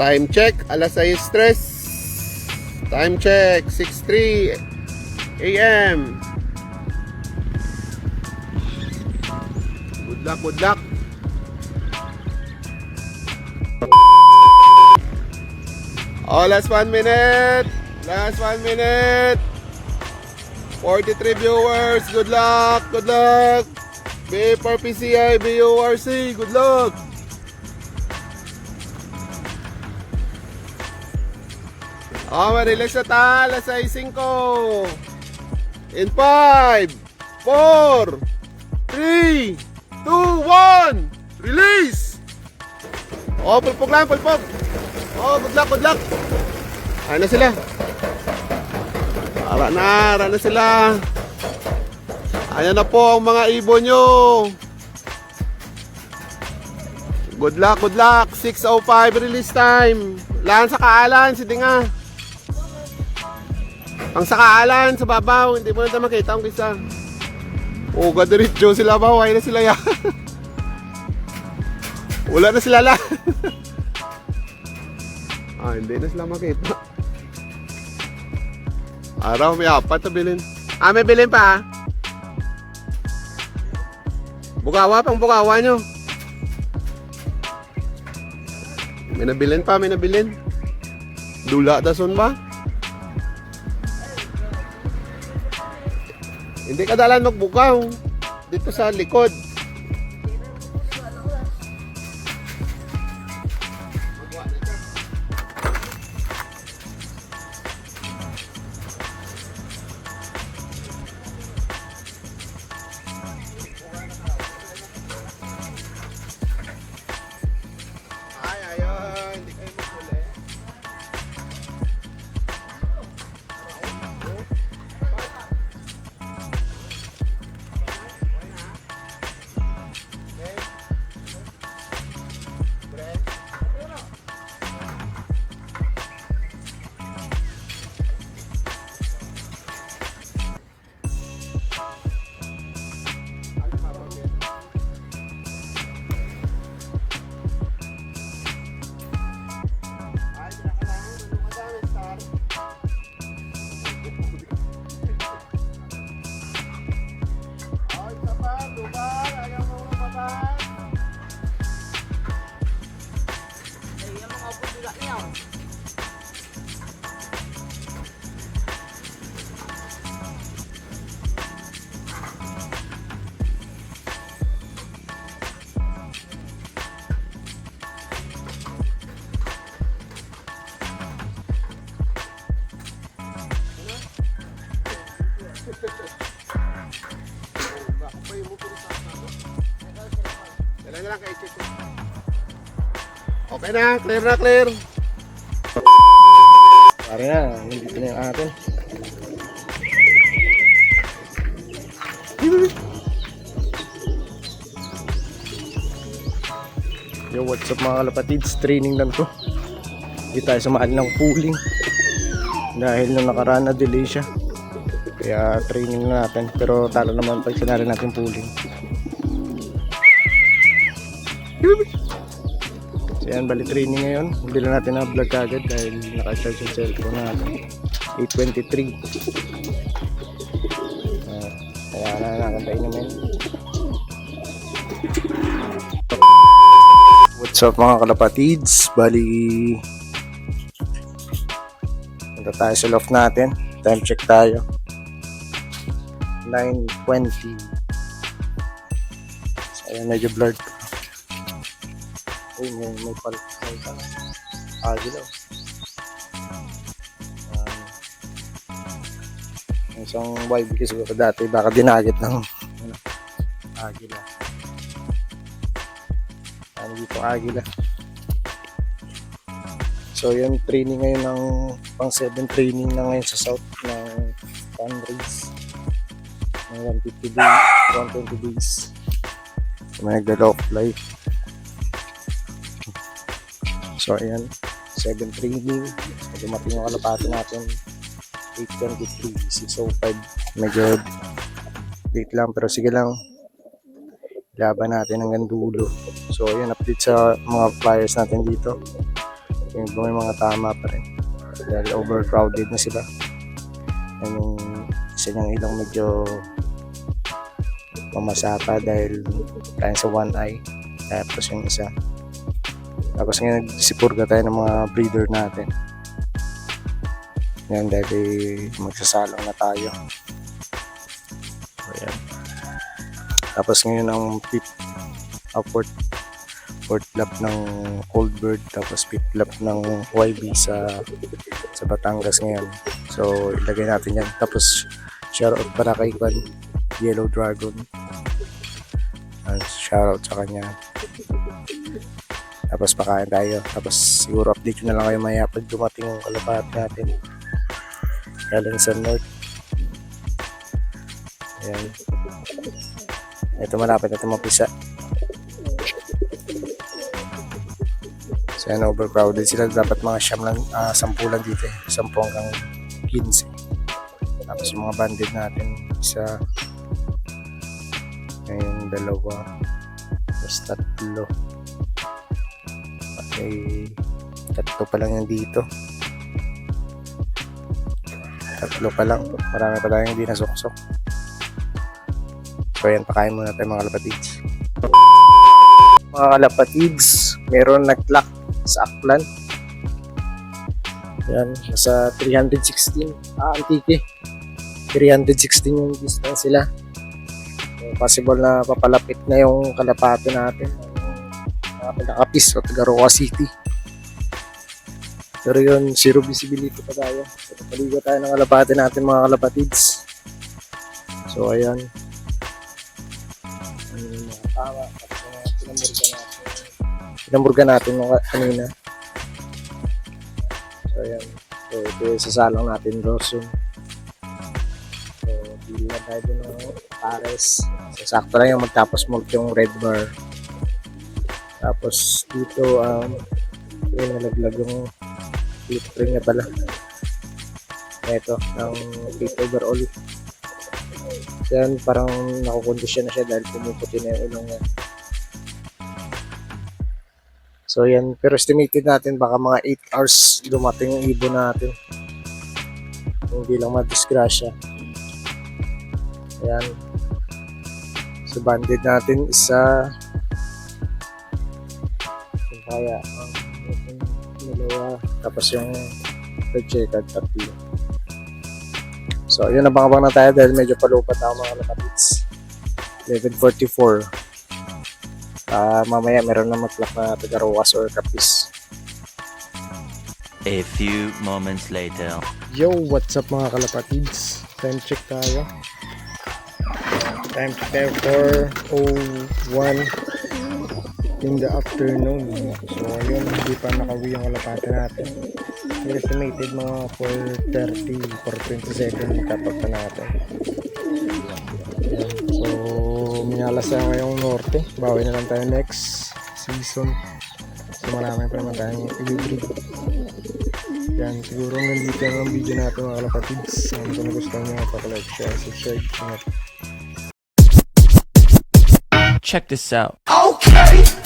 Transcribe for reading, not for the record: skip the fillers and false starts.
Time check, alas 6:03. Time check, 6:03 AM. Good luck, good luck. Oh, last 1 minute. Last 1 minute. 43 viewers. Good luck, good luck. B for PCI, BURC. Good luck. Oh, ma-release na ta. Alas 6:05. In 5, 4, 3, 2, 1. Release! Oh, pulpog lang, pulpog. Oh, good luck, good luck. Ayan na sila. Ara na sila. Ayan na po ang mga ibon nyo. Good luck, good luck. 6:05 release time. Lahan sa kaalan, si Dinga. Ang sa kaalan, sa babaw. Hindi mo na makita ang kisa. Oh, gadiritso sila ba? Huwag na sila yan. Wala na sila lang. Ah, hindi na sila makita. Araw, may apat na bilin. Ah, may bilin pa ah. Bukawa, pang bukawa nyo. May nabilin pa, may nabilin. Dula dason ba? Hindi ka dalan magbukaw. Dito sa likod. Okay na, clear na, clear. Pare na, nandito na yung atin. Yo, what's up mga kalapatids? Training lang to. Hindi tayo sumali ng pooling dahil nung nakaraan na delay siya. Kaya training na natin. Pero talo naman pag sinali natin pooling. So yan, bali training ngayon. Hindi lang natin na-vlog agad dahil naka-charge yung cellphone natin. 8:23. Kaya nakantayin namin. What's up mga kalapatids? Bali punta tayo sa loft natin. Time check tayo. 9:20. So ayan, medyo blurred. Uy, may palit sa agila. Isang YB siguro dati, baka dinagit ng agila. Ano dito agila. So yun, training ngayon ng pang 7 training na ngayon sa south ng fundraise ng 150 days, 120 days. So may nagdala off life. So ayan, 7 training. So, dumating yung kalapati natin 8:23, 6:05. Medyo late lang pero sige lang, laban natin hanggang dulo. So ayan, update sa mga flyers natin dito. Yung iba may mga tama pa rin. Dahil overcrowded na sila. Yan yung isa niyang ilong medyo mamasaka dahil tayo sa one eye. Tapos yung isa. Tapos ngayon nagsipurga tayo ng mga breeder natin. Yan dahil magsasalang na tayo. So, yan. Tapos ngayon ang fourth lap ng Cold Bird, tapos fifth lap ng YB sa Batangas ngayon. So ilagay natin yan. Tapos shoutout para kay Kwan, Yellow Dragon. Shoutout sa kanya. Tapos pakain tayo. Tapos siguro update ko na lang kayo maya pag dumating yung kalabahat natin. Galing sa North. Ayan. Ito malapit na ito mapisa. So yan, overcrowded sila. Dapat mga 10 lang dito eh. 10 hanggang 15. Tapos yung mga banded natin, isa. Ngayon, 2. Tapos 3. Okay. 3 pa lang yan dito. 3 pa lang. Marami pa tayong hindi nasuksok. So yan, pakain muna tayo mga kalapatids. Mga kalapatids, meron nag-lock sa Aklan. Yan, nasa 316. Antique. 316 yung distance sila. So, possible na papalapit na yung kalapate natin. Pinakapis o Tagaroa City. Pero yun, zero visibility pa tayo. So, paligo tayo ng kalapate natin mga kalapatids. So ayan. Tama. Pinamburga natin nung kanina. So ayan. So ito yung sasalang natin Rosun. So bili na tayo dun ng pares. So sakto lang yung magtapos mo yung red bar. Tapos dito yung nalaglag yung flip ring na pala. Ito ng flip overall. So yan parang nakukondisyon na siya dahil pumuputi na yung ilong niya. So yan, pero estimated natin baka mga 8 hours dumating yung ibon natin. Hindi lang madisgrasya. Ayan. So banded natin isa. Yung kaya, dalawa. Tapos yung red checkered 3. So yun, abang-abang na tayo dahil medyo palupat ako mga kalapatids. 11:44. Mamaya meron na mag-lock na Tagaroas or Capiz. A few moments later. Yo, what's up mga kalapatids? Time check tayo. Time check tayo 4:01 in the afternoon. So ayun, hindi pa nakauwi yung kalapate natin. Estimated mga 4:30, 4:27 cut-off na natin. Ayan. So minalas tayo ngayong norte. Bawi na lang tayo next season. So marami pa naman tayong i-breed. Yan, siguro hanggang dito ang video natin mga kalapatids. Kung nagustuhan nyo, pa-like, share, subscribe. Ingat. Check this out. Okay.